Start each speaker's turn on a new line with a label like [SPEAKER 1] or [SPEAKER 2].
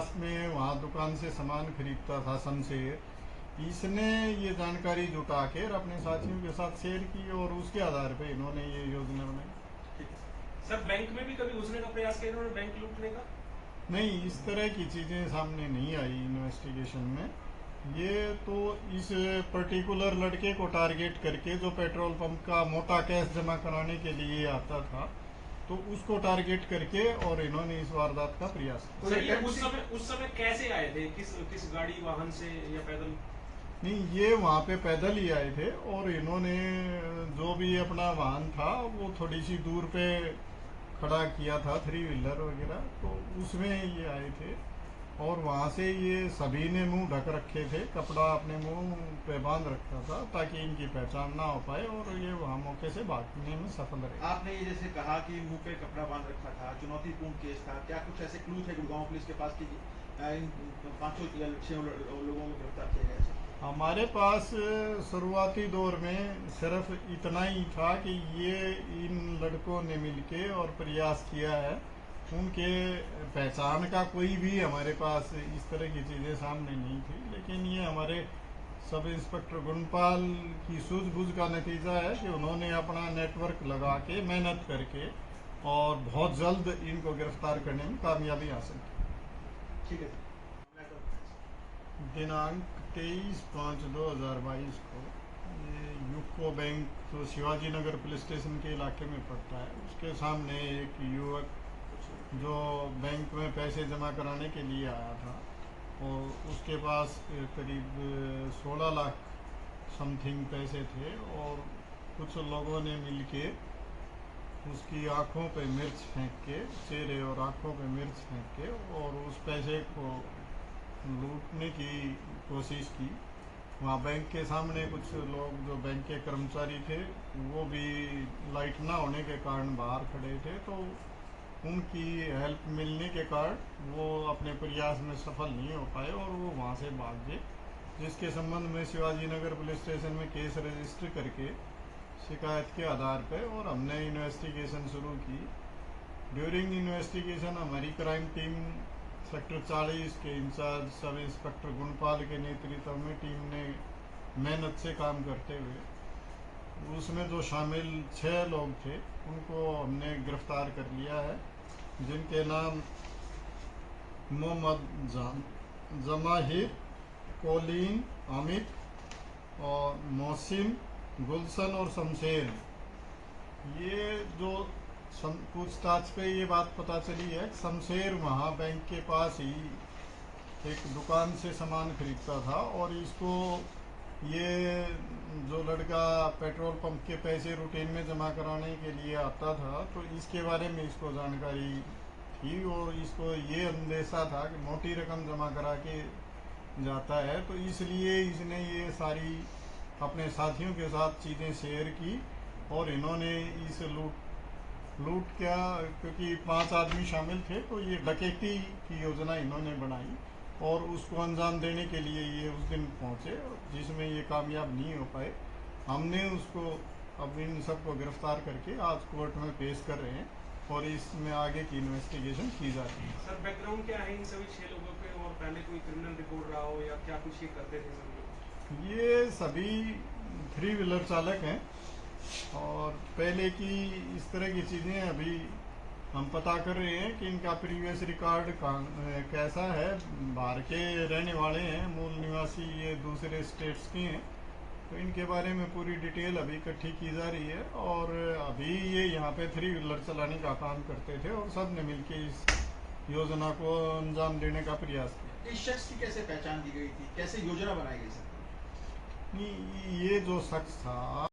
[SPEAKER 1] पास में वहाँ दुकान से सामान खरीदता था शमशेर, इसने ये जानकारी जुटा कर अपने साथियों के साथ शेयर की और उसके आधार पे इन्होंने ये योजना बनाई।
[SPEAKER 2] सर बैंक में भी कभी घुसने का प्रयास किया इन्होंने, बैंक लूटने का?
[SPEAKER 1] नहीं, इस तरह की चीज़ें सामने नहीं आई इन्वेस्टिगेशन में। ये तो इस पर्टिकुलर लड़के को टारगेट करके जो पेट्रोल पंप का मोटा कैश जमा कराने के लिए आता था, तो उसको टारगेट करके और इन्होंने इस वारदात का प्रयास किया।
[SPEAKER 2] सर ये उस समय कैसे आए थे, किस गाड़ी वाहन से या पैदल?
[SPEAKER 1] नहीं, ये वहाँ पे पैदल ही आए थे और इन्होंने जो भी अपना वाहन था वो थोड़ी सी दूर पे खड़ा किया था, 3 व्हीलर वगैरह, तो उसमें ये आए थे और वहाँ से ये सभी ने मुंह ढक रखे थे, कपड़ा अपने मुंह पे बांध रखा था ताकि इनकी पहचान ना हो पाए और ये वहाँ मौके से भागने में सफल रहे।
[SPEAKER 3] आपने ये जैसे कहा कि मुंह पे कपड़ा बांध रखा था, चुनौतीपूर्ण केस था, क्या कुछ ऐसे क्लू थे गुड़गांव पुलिस के पास कि इन 5 या 6 लोगों को गिरफ्तार किया गया?
[SPEAKER 1] हमारे पास शुरुआती दौर में सिर्फ इतना ही था कि ये इन लड़कों ने मिलके और प्रयास किया है, उनके पहचान का कोई भी हमारे पास इस तरह की चीज़ें सामने नहीं थी, लेकिन ये हमारे सब इंस्पेक्टर गुणपाल की सूझबूझ का नतीजा है कि उन्होंने अपना नेटवर्क लगा के मेहनत करके और बहुत जल्द इनको गिरफ्तार करने में कामयाबी हासिल की।
[SPEAKER 3] ठीक है।
[SPEAKER 1] दिनांक 23/5/2022 को ये यूको बैंक जो शिवाजी नगर पुलिस स्टेशन के इलाके में पड़ता है, उसके सामने एक युवक जो बैंक में पैसे जमा कराने के लिए आया था और उसके पास करीब 16 लाख समथिंग पैसे थे और कुछ लोगों ने मिलके उसकी आंखों पे मिर्च फेंक के, चेहरे और आंखों पे मिर्च फेंक के और उस पैसे को लूटने की कोशिश की। वहाँ बैंक के सामने कुछ लोग जो बैंक के कर्मचारी थे वो भी लाइट ना होने के कारण बाहर खड़े थे, तो उनकी हेल्प मिलने के कारण वो अपने प्रयास में सफल नहीं हो पाए और वो वहाँ से भाग गए, जिसके संबंध में शिवाजी नगर पुलिस स्टेशन में केस रजिस्टर करके शिकायत के आधार पर और हमने इन्वेस्टिगेशन शुरू की। ड्यूरिंग इन्वेस्टिगेशन हमारी क्राइम टीम सेक्टर 40 के इंचार्ज सब इंस्पेक्टर गुणपाल के नेतृत्व में टीम ने मेहनत से काम करते हुए उसमें जो शामिल 6 लोग थे उनको हमने गिरफ्तार कर लिया है, जिनके नाम मोहम्मद जमाहिर, कोलिन, अमित और मोहसिन, गुलशन और शमशेर। ये जो पूछताछ पे ये बात पता चली है, शमशेर वहाँ बैंक के पास ही एक दुकान से सामान खरीदता था और इसको ये जो लड़का पेट्रोल पंप के पैसे रूटीन में जमा कराने के लिए आता था, तो इसके बारे में इसको जानकारी थी और इसको ये अंदेशा था कि मोटी रकम जमा करा के जाता है, तो इसलिए इसने ये सारी अपने साथियों के साथ चीज़ें शेयर की और इन्होंने इस लूट क्या, क्योंकि 5 आदमी शामिल थे, तो ये डकैती की योजना इन्होंने बनाई और उसको अंजाम देने के लिए ये उस दिन पहुंचे, जिसमें ये कामयाब नहीं हो पाए। हमने उसको अब इन सबको गिरफ्तार करके आज कोर्ट में पेश कर रहे हैं और इसमें आगे की इन्वेस्टिगेशन की जा रही है।
[SPEAKER 2] सर बैकग्राउंड क्या है इन सभी 6 लोगों के, और पहले कोई क्रिमिनल रिकॉर्ड रहा हो या क्या कुछ ये करते थे सभी लोग?
[SPEAKER 1] ये सभी 3 व्हीलर चालक हैं और पहले की इस तरह की चीज़ें अभी हम पता कर रहे हैं कि इनका प्रीवियस रिकॉर्ड कैसा है। बाहर के रहने वाले हैं, मूल निवासी ये दूसरे स्टेट्स के हैं, तो इनके बारे में पूरी डिटेल अभी इकट्ठी की जा रही है और अभी ये यहाँ पे 3 व्हीलर चलाने का काम करते थे और सब ने मिलकर इस योजना को अंजाम देने का प्रयास किया।
[SPEAKER 3] इस शख्स की कैसे पहचान की गई थी, कैसे योजना बनाई गई सर?
[SPEAKER 1] ये जो शख्स था